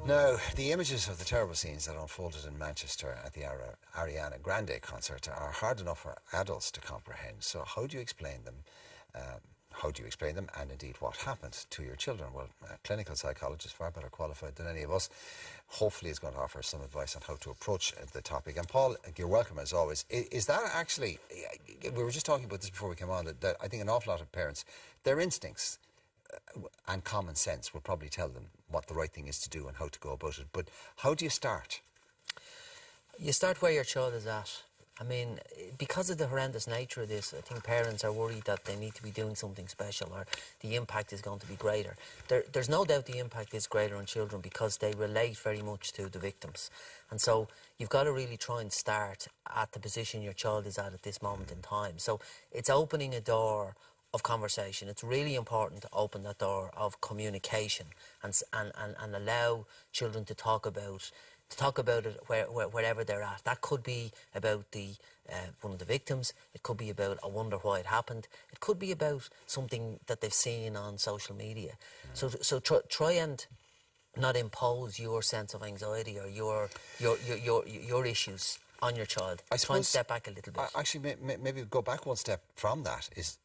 Now, the images of the terrible scenes that unfolded in Manchester at the Ariana Grande concert are hard enough for adults to comprehend. So how do you explain them? How do you explain them, and indeed what happened to your children? Well, a clinical psychologist, far better qualified than any of us, hopefully is going to offer some advice on how to approach the topic. And Paul, you're welcome as always. Is that actually, we were just talking about this before we came on, that I think an awful lot of parents, their instincts and common sense will probably tell them what the right thing is to do and how to go about it. But how do you start? You start where your child is at. I mean, because of the horrendous nature of this, I think parents are worried that they need to be doing something special or the impact is going to be greater. There's no doubt the impact is greater on children because they relate very much to the victims. And so you've got to really try and start at the position your child is at this moment in time. So it's opening a door of conversation. It's really important to open that door of communication and allow children to talk about it wherever they're at. That could be about one of the victims. It could be about, I wonder why it happened. It could be about something that they've seen on social media. So try and not impose your sense of anxiety or your issues on your child. Try and step back a little bit. Actually, maybe go back one step from that is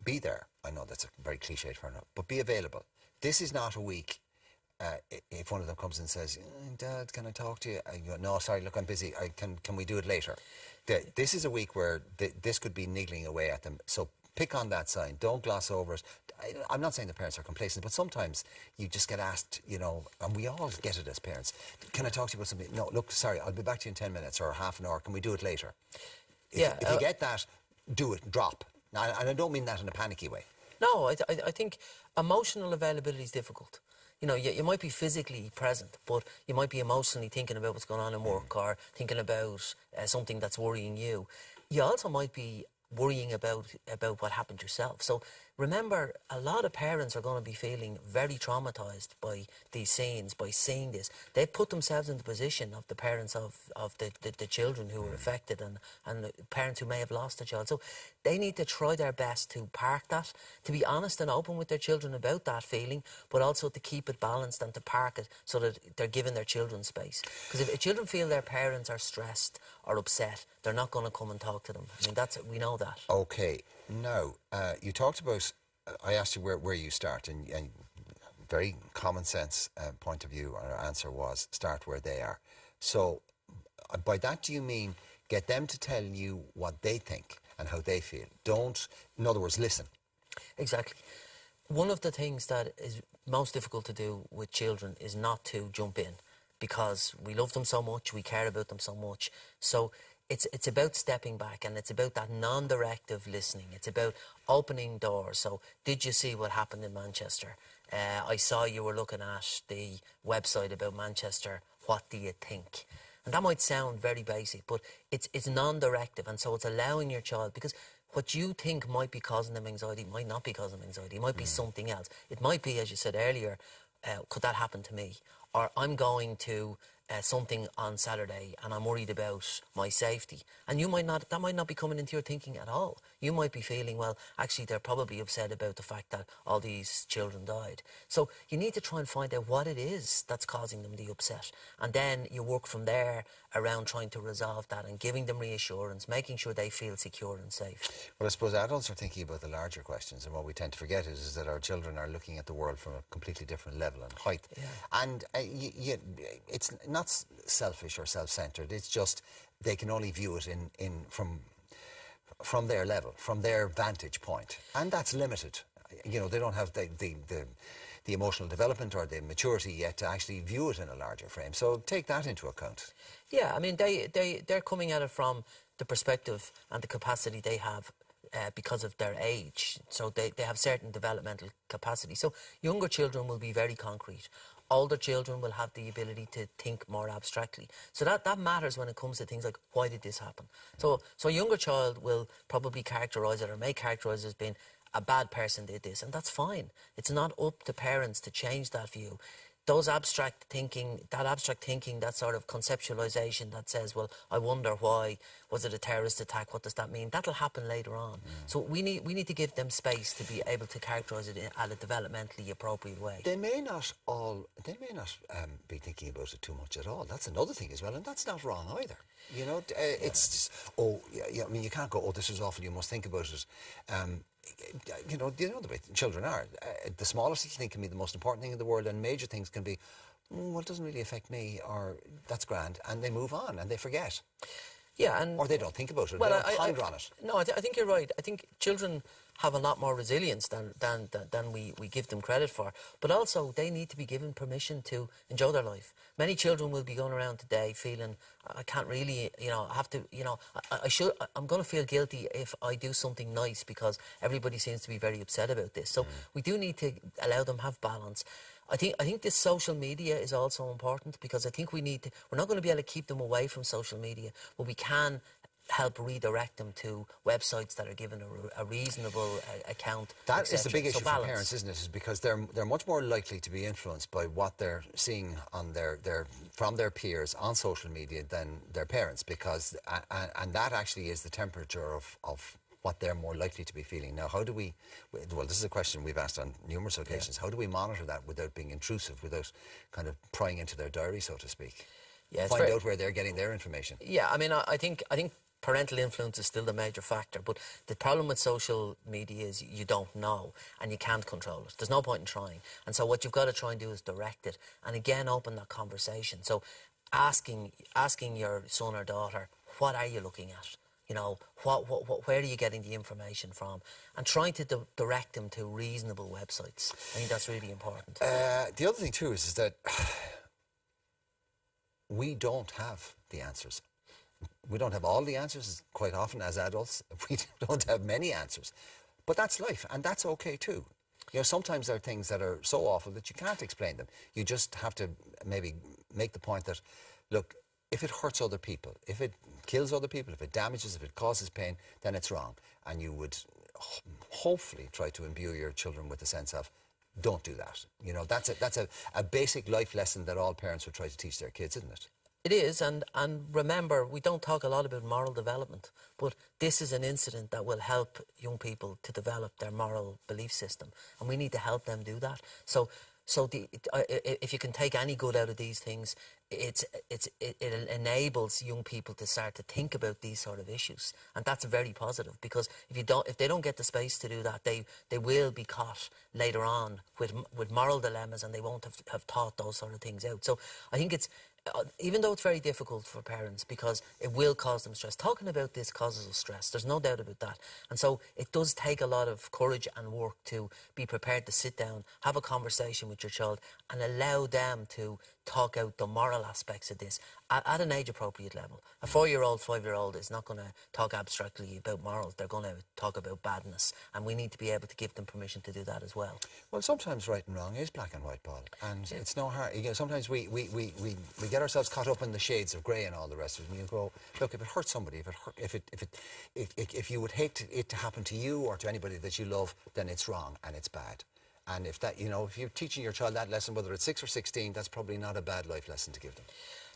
be there. I know that's a very cliched for now, but be available. This is not a week. If one of them comes and says, Dad, can I talk to you? I go, no, sorry, look, I'm busy. Can we do it later? This is a week where this could be niggling away at them. So pick on that sign. Don't gloss over it. I'm not saying the parents are complacent, but sometimes you just get asked, you know, and we all get it as parents. Can I talk to you about something? No, look, sorry, I'll be back to you in 10 minutes or half an hour. Can we do it later? If you get that, do it, drop. And I don't mean that in a panicky way. No, I think emotional availability is difficult. You know, you might be physically present, but you might be emotionally thinking about what's going on in work or thinking about something that's worrying you. You also might be worrying about what happened yourself. So remember, a lot of parents are going to be feeling very traumatised by these scenes, by seeing this. They've put themselves in the position of the parents of the children who were affected and the parents who may have lost a child. So they need to try their best to park that, to be honest and open with their children about that feeling, but also to keep it balanced and to park it so that they're giving their children space. Because if children feel their parents are stressed or upset, they're not going to come and talk to them. I mean, we know that. Okay. Now, you talked about, I asked you where you start, and very common sense point of view, our answer was start where they are. So by that do you mean get them to tell you what they think and how they feel? Don't, in other words, listen. Exactly. One of the things that is most difficult to do with children is not to jump in, because we love them so much, we care about them so much. So it's about stepping back, and it's about that non-directive listening. It's about opening doors. So did you see what happened in Manchester? I saw you were looking at the website about Manchester. What do you think? And that might sound very basic, but it's non-directive, and so it's allowing your child, because what you think might be causing them anxiety might not be causing them anxiety. It might be something else. It might be, as you said earlier, could that happen to me? Or I'm going to something on Saturday and I'm worried about my safety. And that might not be coming into your thinking at all. You might be feeling, well, actually they're probably upset about the fact that all these children died. So you need to try and find out what it is that's causing them the upset. And then you work from there around trying to resolve that and giving them reassurance, making sure they feel secure and safe. Well, I suppose adults are thinking about the larger questions, and what we tend to forget is that our children are looking at the world from a completely different level and height. Yeah. And it's not selfish or self-centred, it's just they can only view it from their level, from their vantage point, and that's limited. You know, they don't have the emotional development or the maturity yet to actually view it in a larger frame. So take that into account. Yeah, I mean, they're coming at it from the perspective and the capacity they have because of their age. So they have certain developmental capacity. So younger children will be very concrete. Older children will have the ability to think more abstractly. So that matters when it comes to things like, why did this happen? So a younger child will probably characterise it or may characterise it as being a bad person did this, and that's fine. It's not up to parents to change that view. those abstract thinking, that sort of conceptualization that says, well, I wonder why, was it a terrorist attack, what does that mean? That'll happen later on. So we need to give them space to be able to characterise it at a developmentally appropriate way. They may not be thinking about it too much at all. That's another thing as well, and that's not wrong either. You know, it's just, I mean, you can't go, oh, this is awful, you must think about it. You know the way children are. The smallest thing can be the most important thing in the world, and major things can be, well, it doesn't really affect me, or that's grand, and they move on and they forget. Yeah, and or they don't think about it. Well, they don't ponder on it. No, I think you're right. I think children have a lot more resilience than we give them credit for. But also, they need to be given permission to enjoy their life. Many children will be going around today feeling, I can't really, you know, I have to, you know, I'm going to feel guilty if I do something nice because everybody seems to be very upset about this. So we do need to allow them have balance. I think this social media is also important because I think we're not going to be able to keep them away from social media, but we can help redirect them to websites that are given a reasonable account. That is the big issue for parents, isn't it? Is because they're much more likely to be influenced by what they're seeing on from their peers on social media than their parents, because and that actually is the temperature of what they're more likely to be feeling. Now, how do we, well, this is a question we've asked on numerous occasions, how do we monitor that without being intrusive, without kind of prying into their diary, so to speak? Yeah, find out where they're getting their information. Yeah, I mean, I think parental influence is still the major factor, but the problem with social media is you don't know and you can't control it. There's no point in trying. And so what you've got to try and do is direct it and again open that conversation. So asking your son or daughter, what are you looking at? You know, where are you getting the information from? And trying to direct them to reasonable websites. I think that's really important. The other thing too is that we don't have the answers. We don't have all the answers quite often as adults. We don't have many answers. But that's life, and that's okay too. You know, sometimes there are things that are so awful that you can't explain them. You just have to maybe make the point that, look, if it hurts other people, if it kills other people, if it damages, if it causes pain, then it's wrong. And you would hopefully try to imbue your children with a sense of, don't do that. You know, that's a basic life lesson that all parents would try to teach their kids, isn't it? It is, and remember, we don't talk a lot about moral development, but this is an incident that will help young people to develop their moral belief system, and we need to help them do that. So if you can take any good out of these things, it enables young people to start to think about these sort of issues, and that's very positive, because if they don't get the space to do that, they will be caught later on with moral dilemmas, and they won't have thought those sort of things out. So I think it's, even though it's very difficult for parents because it will cause them stress, talking about this causes us stress, there's no doubt about that. And so it does take a lot of courage and work to be prepared to sit down, have a conversation with your child and allow them to talk out the moral aspects of this at an age-appropriate level. A 4-year-old, 5-year-old is not going to talk abstractly about morals. They're going to talk about badness, and we need to be able to give them permission to do that as well. Well, sometimes right and wrong is black and white, Paul, and it's no hard. You know, sometimes we get ourselves caught up in the shades of grey and all the rest of it, and you go, look, if it hurts somebody, if you would hate it to happen to you or to anybody that you love, then it's wrong and it's bad. And if that, you know, if you're teaching your child that lesson, whether it's 6 or 16, that's probably not a bad life lesson to give them.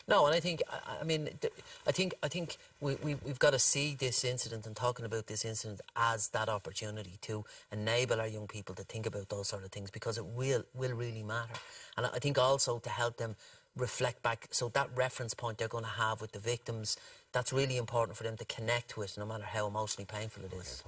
No, and I think, I think we've got to see this incident and talking about this incident as that opportunity to enable our young people to think about those sort of things, because it will really matter. And I think also to help them reflect back, so that reference point they're going to have with the victims, that's really important for them to connect with, no matter how emotionally painful it is.